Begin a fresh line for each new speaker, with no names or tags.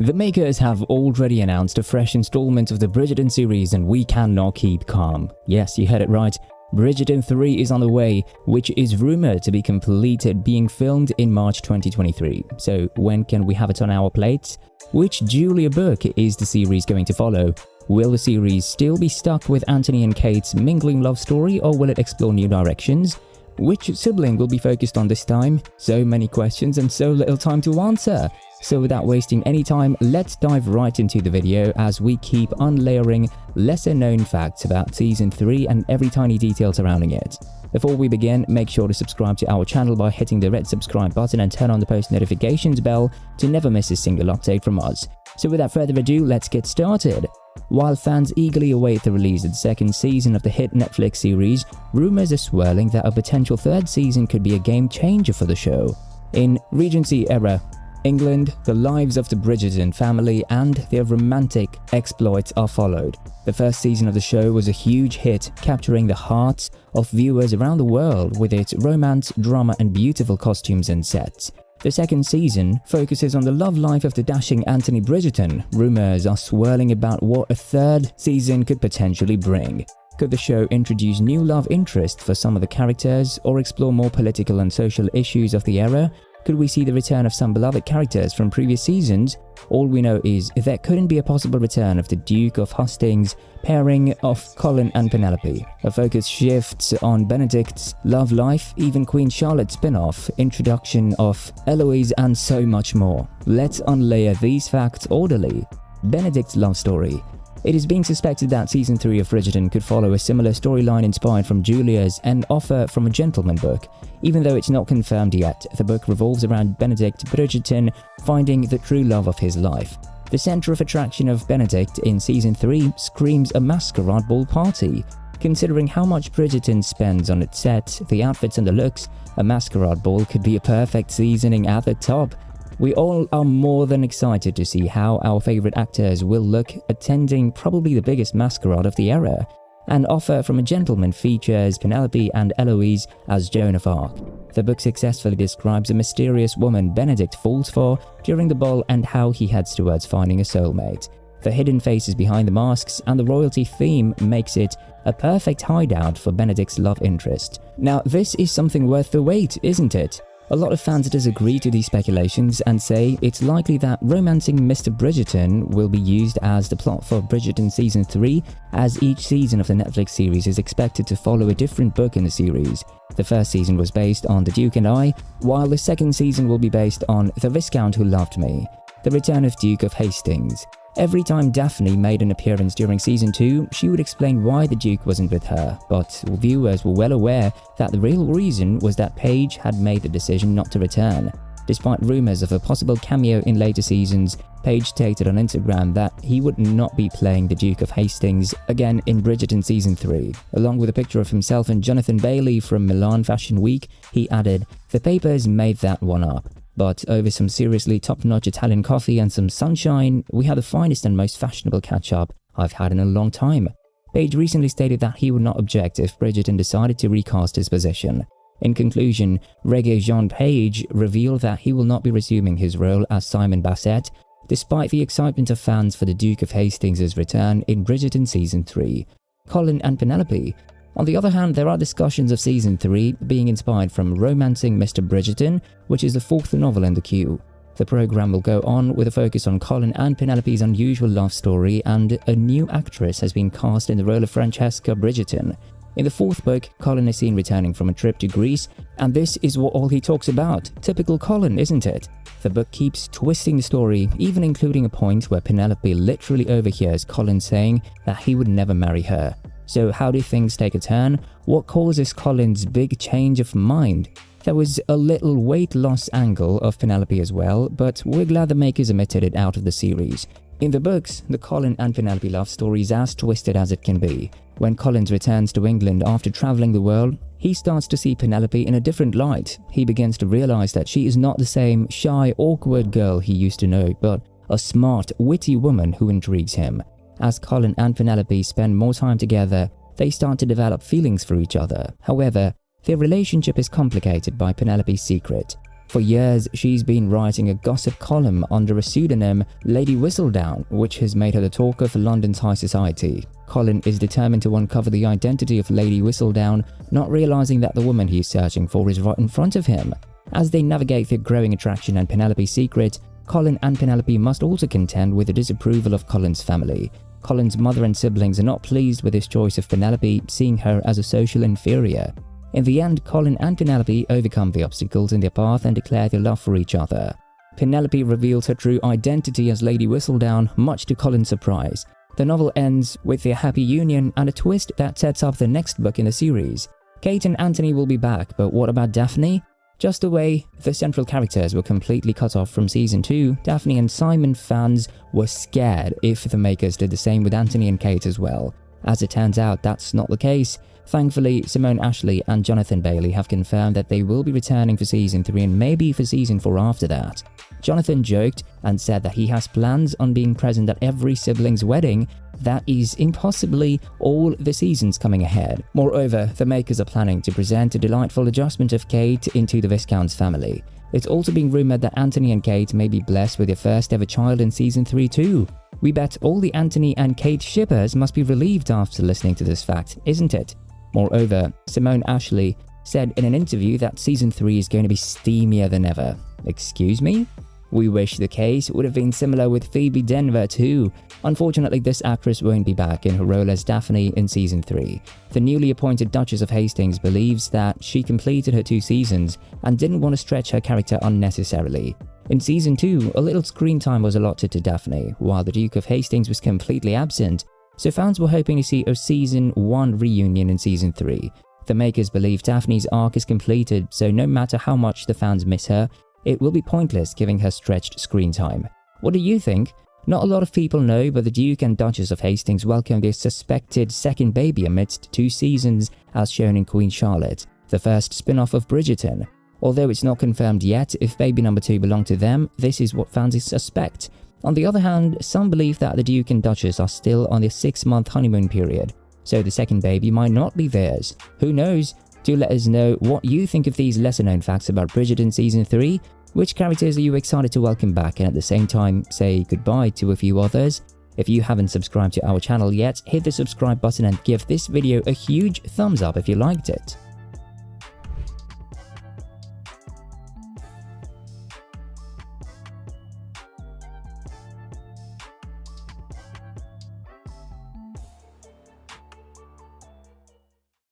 The makers have already announced a fresh installment of the Bridgerton series and we cannot keep calm. Yes, you heard it right. Bridgerton 3 is on the way, which is rumored to be completed being filmed in March 2023. So when can we have it on our plates? Which Julia book is the series going to follow? Will the series still be stuck with Anthony and Kate's mingling love story, or will it explore new directions? Which sibling will be focused on this time? So many questions and so little time to answer. So without wasting any time, let's dive right into the video as we keep unlayering lesser known facts about Season 3 and every tiny detail surrounding it. Before we begin, make sure to subscribe to our channel by hitting the red subscribe button and turn on the post notifications bell to never miss a single update from us. So without further ado, let's get started. While fans eagerly await the release of the second season of the hit Netflix series, rumors are swirling that a potential third season could be a game changer for the show. In Regency era England, the lives of the Bridgerton family and their romantic exploits are followed. The first season of the show was a huge hit, capturing the hearts of viewers around the world with its romance, drama and beautiful costumes and sets. The second season focuses on the love life of the dashing Anthony Bridgerton. Rumors are swirling about what a third season could potentially bring. Could the show introduce new love interest for some of the characters or explore more political and social issues of the era? Could we see the return of some beloved characters from previous seasons? All we know is there couldn't be a possible return of the Duke of Hastings, pairing of Colin and Penelope. A focus shifts on Benedict's love life, even Queen Charlotte's spin-off, introduction of Eloise and so much more. Let's unlayer these facts orderly. Benedict's love story. It is being suspected that Season 3 of Bridgerton could follow a similar storyline inspired from Julia's An Offer from a Gentleman book. Even though it's not confirmed yet, the book revolves around Benedict Bridgerton finding the true love of his life. The center of attraction of Benedict in Season 3 screams a masquerade ball party. Considering how much Bridgerton spends on its set, the outfits and the looks, a masquerade ball could be a perfect seasoning at the top. We all are more than excited to see how our favorite actors will look attending probably the biggest masquerade of the era. An Offer from a Gentleman features Penelope and Eloise as Joan of Arc. The book successfully describes a mysterious woman Benedict falls for during the ball and how he heads towards finding a soulmate. The hidden faces behind the masks and the royalty theme makes it a perfect hideout for Benedict's love interest. Now, this is something worth the wait, isn't it? A lot of fans disagree to these speculations and say it's likely that romancing Mr. Bridgerton will be used as the plot for Bridgerton Season 3, as each season of the Netflix series is expected to follow a different book in the series. The first season was based on The Duke and I, while the second season will be based on The Viscount Who Loved Me, the return of Duke of Hastings. Every time Daphne made an appearance during Season 2, she would explain why the Duke wasn't with her, but viewers were well aware that the real reason was that Paige had made the decision not to return. Despite rumors of a possible cameo in later seasons, Paige stated on Instagram that he would not be playing the Duke of Hastings again in Bridgerton Season 3. Along with a picture of himself and Jonathan Bailey from Milan Fashion Week, he added, "The papers made that one up. But over some seriously top-notch Italian coffee and some sunshine, we had the finest and most fashionable catch-up I've had in a long time." Paige recently stated that he would not object if Bridgerton decided to recast his position. In conclusion, Regé-Jean Page revealed that he will not be resuming his role as Simon Basset, despite the excitement of fans for the Duke of Hastings' return in Bridgerton Season 3. Colin and Penelope. On the other hand, there are discussions of Season 3 being inspired from Romancing Mr. Bridgerton, which is the fourth novel in the queue. The program will go on with a focus on Colin and Penelope's unusual love story, and a new actress has been cast in the role of Francesca Bridgerton. In the fourth book, Colin is seen returning from a trip to Greece, and this is what all he talks about. Typical Colin, isn't it? The book keeps twisting the story, even including a point where Penelope literally overhears Colin saying that he would never marry her. So how do things take a turn? What causes Colin's big change of mind? There was a little weight loss angle of Penelope as well, but we're glad the makers omitted it out of the series. In the books, the Colin and Penelope love story is as twisted as it can be. When Colin returns to England after traveling the world, he starts to see Penelope in a different light. He begins to realize that she is not the same shy, awkward girl he used to know, but a smart, witty woman who intrigues him. As Colin and Penelope spend more time together, they start to develop feelings for each other. However, their relationship is complicated by Penelope's secret. For years, she's been writing a gossip column under a pseudonym, Lady Whistledown, which has made her the talk of London's high society. Colin is determined to uncover the identity of Lady Whistledown, not realizing that the woman he's searching for is right in front of him. As they navigate the growing attraction and Penelope's secret, Colin and Penelope must also contend with the disapproval of Colin's family. Colin's mother and siblings are not pleased with his choice of Penelope, seeing her as a social inferior. In the end, Colin and Penelope overcome the obstacles in their path and declare their love for each other. Penelope reveals her true identity as Lady Whistledown, much to Colin's surprise. The novel ends with their happy union and a twist that sets up the next book in the series. Kate and Anthony will be back, but what about Daphne? Just the way the central characters were completely cut off from Season 2, Daphne and Simon fans were scared if the makers did the same with Anthony and Kate as well. As it turns out, that's not the case. Thankfully, Simone Ashley and Jonathan Bailey have confirmed that they will be returning for Season 3 and maybe for Season 4 after that. Jonathan joked and said that he has plans on being present at every sibling's wedding. That is impossibly all the seasons coming ahead. Moreover, the makers are planning to present a delightful adjustment of Kate into the Viscount's family. It's also being rumored that Anthony and Kate may be blessed with their first ever child in Season 3 too. We bet all the Anthony and Kate shippers must be relieved after listening to this fact, isn't it? Moreover, Simone Ashley said in an interview that Season 3 is going to be steamier than ever. Excuse me? We wish the case would have been similar with Phoebe Dynevor too. Unfortunately, this actress won't be back in her role as Daphne in Season 3. The newly appointed Duchess of Hastings believes that she completed her 2 seasons and didn't want to stretch her character unnecessarily. In Season 2, a little screen time was allotted to Daphne, while the Duke of Hastings was completely absent, so fans were hoping to see a Season 1 reunion in Season 3. The makers believe Daphne's arc is completed, so no matter how much the fans miss her, it will be pointless giving her stretched screen time. What do you think? Not a lot of people know, but the Duke and Duchess of Hastings welcomed their suspected second baby amidst 2 seasons as shown in Queen Charlotte, the first spin-off of Bridgerton. Although it's not confirmed yet if baby number 2 belonged to them, this is what fans suspect. On the other hand, some believe that the Duke and Duchess are still on their 6-month honeymoon period, so the second baby might not be theirs. Who knows? Do let us know what you think of these lesser-known facts about Bridgerton Season 3. Which characters are you excited to welcome back, and at the same time say goodbye to a few others? If you haven't subscribed to our channel yet, hit the subscribe button and give this video a huge thumbs up if you liked it.